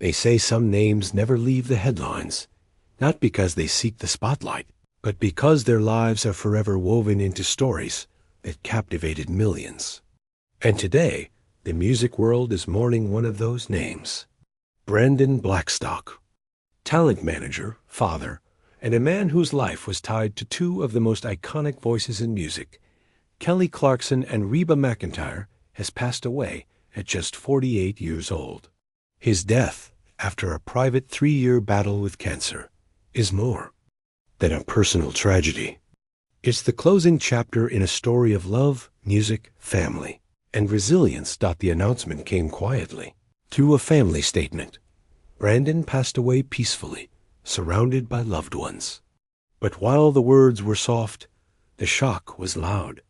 They say some names never leave the headlines, not because they seek the spotlight, but because their lives are forever woven into stories that captivated millions. And today, the music world is mourning one of those names, Brandon Blackstock. Talent manager, father, and a man whose life was tied to two of the most iconic voices in music, Kelly Clarkson and Reba McEntire, has passed away at just 48 years old. His death, after a private 3-year battle with cancer, is more than a personal tragedy. It's the closing chapter in a story of love, music, family, and resilience. The announcement came quietly, through a family statement. Brandon passed away peacefully, surrounded by loved ones. But while the words were soft, the shock was loud.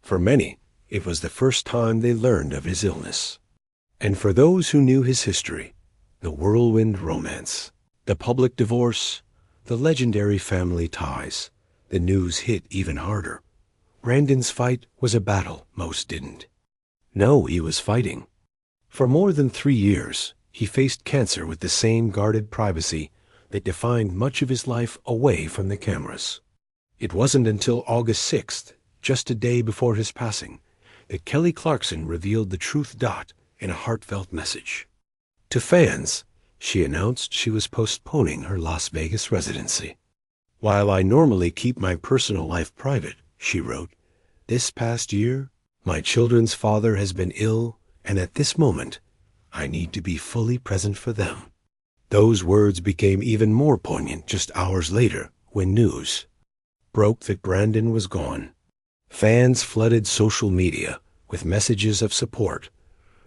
For many, it was the first time they learned of his illness. And for those who knew his history, the whirlwind romance, the public divorce, the legendary family ties, the news hit even harder. Brandon's fight was a battle most didn't. No, he was fighting. For more than 3 years, he faced cancer with the same guarded privacy that defined much of his life away from the cameras. It wasn't until August 6th, just a day before his passing, that Kelly Clarkson revealed the truth. In a heartfelt message. To fans, she announced she was postponing her Las Vegas residency. "While I normally keep my personal life private," she wrote, "this past year, my children's father has been ill, and at this moment, I need to be fully present for them." Those words became even more poignant just hours later when news broke that Brandon was gone. Fans flooded social media with messages of support,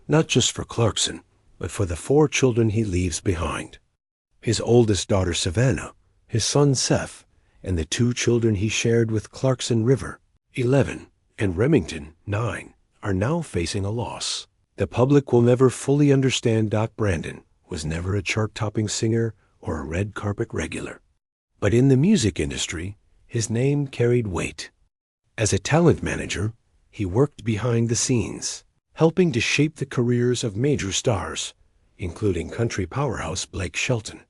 not just for Clarkson, but for the 4 children he leaves behind. His oldest daughter, Savannah, his son, Seth, and the 2 children he shared with Clarkson River, 11, and Remington, 9, are now facing a loss. The public will never fully understand. Brandon was never a chart-topping singer or a red carpet regular. But in the music industry, his name carried weight. As a talent manager, he worked behind the scenes, helping to shape the careers of major stars, including country powerhouse Blake Shelton.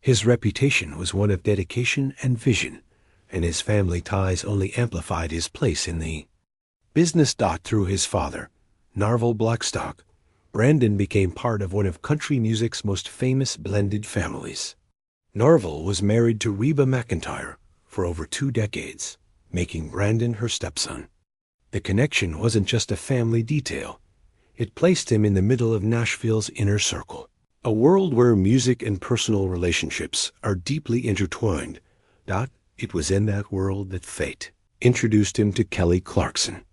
His reputation was one of dedication and vision, and his family ties only amplified his place in the business. Through his father, Narvel Blackstock, Brandon became part of one of country music's most famous blended families. Narvel was married to Reba McEntire for over 2 decades, making Brandon her stepson. The connection wasn't just a family detail. It placed him in the middle of Nashville's inner circle, a world where music and personal relationships are deeply intertwined. It was in that world that fate introduced him to Kelly Clarkson.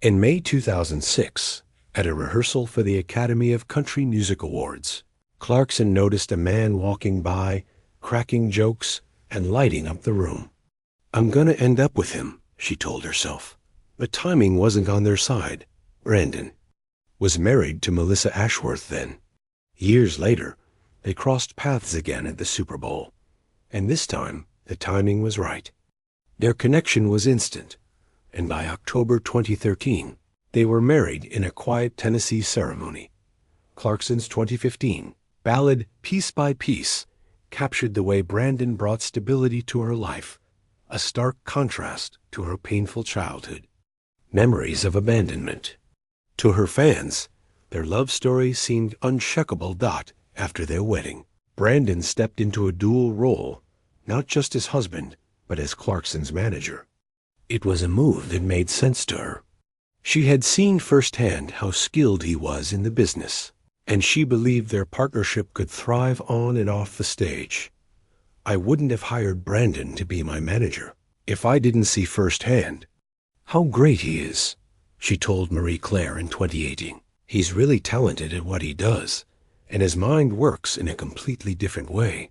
In May 2006, at a rehearsal for the Academy of Country Music Awards, Clarkson noticed a man walking by, cracking jokes and lighting up the room. "I'm gonna end up with him," she told herself. But timing wasn't on their side. Brandon was married to Melissa Ashworth then. Years later, they crossed paths again at the Super Bowl. And this time, the timing was right. Their connection was instant, and by October 2013, they were married in a quiet Tennessee ceremony. Clarkson's 2015 ballad "Piece by Piece" captured the way Brandon brought stability to her life, a stark contrast to her painful childhood. Memories of abandonment. To her fans, their love story seemed unshakable. After their wedding, Brandon stepped into a dual role, not just as husband, but as Clarkson's manager. It was a move that made sense to her. She had seen firsthand how skilled he was in the business, and she believed their partnership could thrive on and off the stage. "I wouldn't have hired Brandon to be my manager if I didn't see firsthand how great he is," she told Marie Claire in 2018. "He's really talented at what he does, and his mind works in a completely different way.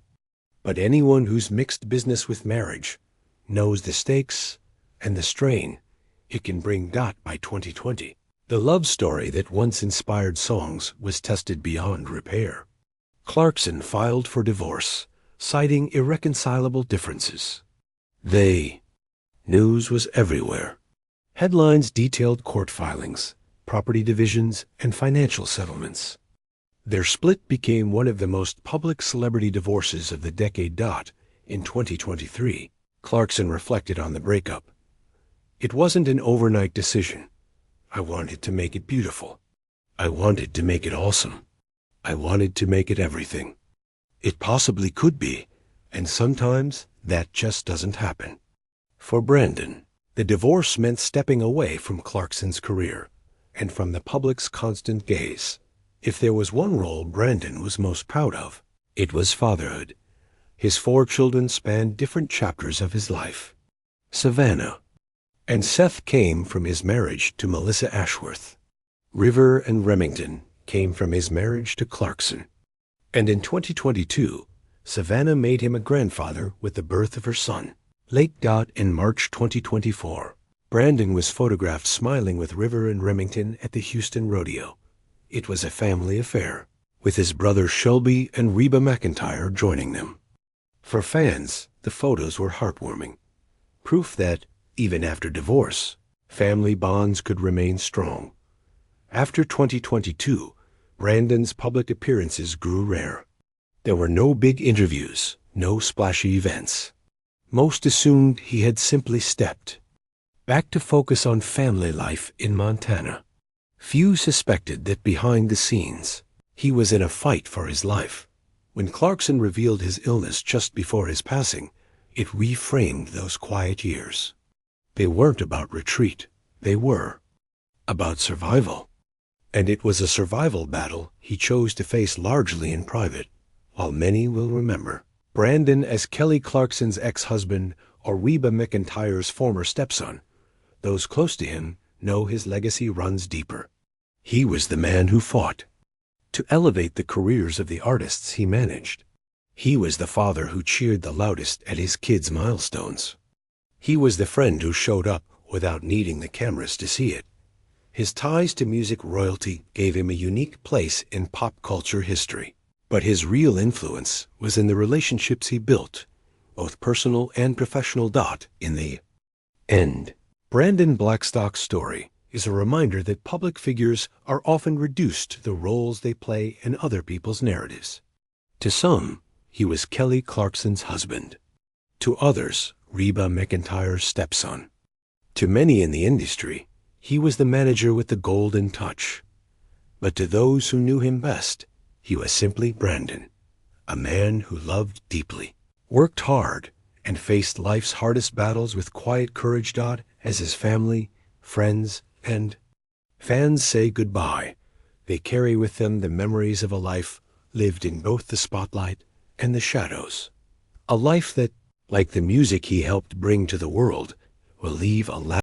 But anyone who's mixed business with marriage knows the stakes and the strain it can bring." By 2020, the love story that once inspired songs was tested beyond repair. Clarkson filed for divorce, citing irreconcilable differences. News was everywhere. Headlines detailed court filings, property divisions, and financial settlements. Their split became one of the most public celebrity divorces of the decade. In 2023, Clarkson reflected on the breakup. "It wasn't an overnight decision. I wanted to make it beautiful. I wanted to make it awesome. I wanted to make it everything it possibly could be, and sometimes that just doesn't happen." For Brandon, the divorce meant stepping away from Clarkson's career and from the public's constant gaze. If there was one role Brandon was most proud of, it was fatherhood. His 4 children spanned different chapters of his life. Savannah and Seth came from his marriage to Melissa Ashworth. River and Remington came from his marriage to Clarkson. And in 2022, Savannah made him a grandfather with the birth of her son. Late. In March 2024, Brandon was photographed smiling with River and Remington at the Houston Rodeo. It was a family affair, with his brothers Shelby and Reba McEntire joining them. For fans, the photos were heartwarming, proof that, even after divorce, family bonds could remain strong. After 2022, Brandon's public appearances grew rare. There were no big interviews, no splashy events. Most assumed he had simply stepped back to focus on family life in Montana. Few suspected that behind the scenes, he was in a fight for his life. When Clarkson revealed his illness just before his passing, it reframed those quiet years. They weren't about retreat. They were about survival. And it was a survival battle he chose to face largely in private, while many will remember Brandon as Kelly Clarkson's ex-husband or Reba McEntire's former stepson. Those close to him know his legacy runs deeper. He was the man who fought to elevate the careers of the artists he managed. He was the father who cheered the loudest at his kids' milestones. He was the friend who showed up without needing the cameras to see it. His ties to music royalty gave him a unique place in pop culture history. But his real influence was in the relationships he built, both personal and professional. In the end, Brandon Blackstock's story is a reminder that public figures are often reduced to the roles they play in other people's narratives. To some, he was Kelly Clarkson's husband. To others, Reba McEntire's stepson. To many in the industry, he was the manager with the golden touch. But to those who knew him best, he was simply Brandon, a man who loved deeply, worked hard, and faced life's hardest battles with quiet courage. As his family, friends, and fans say goodbye, they carry with them the memories of a life lived in both the spotlight and the shadows. A life that, like the music he helped bring to the world, will leave a lasting